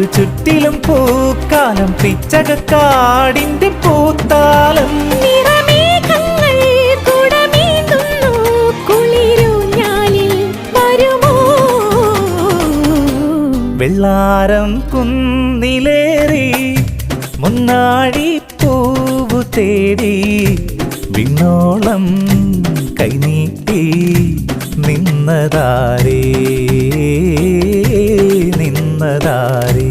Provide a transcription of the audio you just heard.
ചുറ്റിലും പൂക്കാലം പിച്ചകക്കാടിന്റെ പൂത്താലം വെള്ളാരം കുന്നിലേറി മുന്നാടി പൂവു തേടി വിണ്ണോളം കൈനീട്ടി നിന്നതാരേ നിന്നതാരേ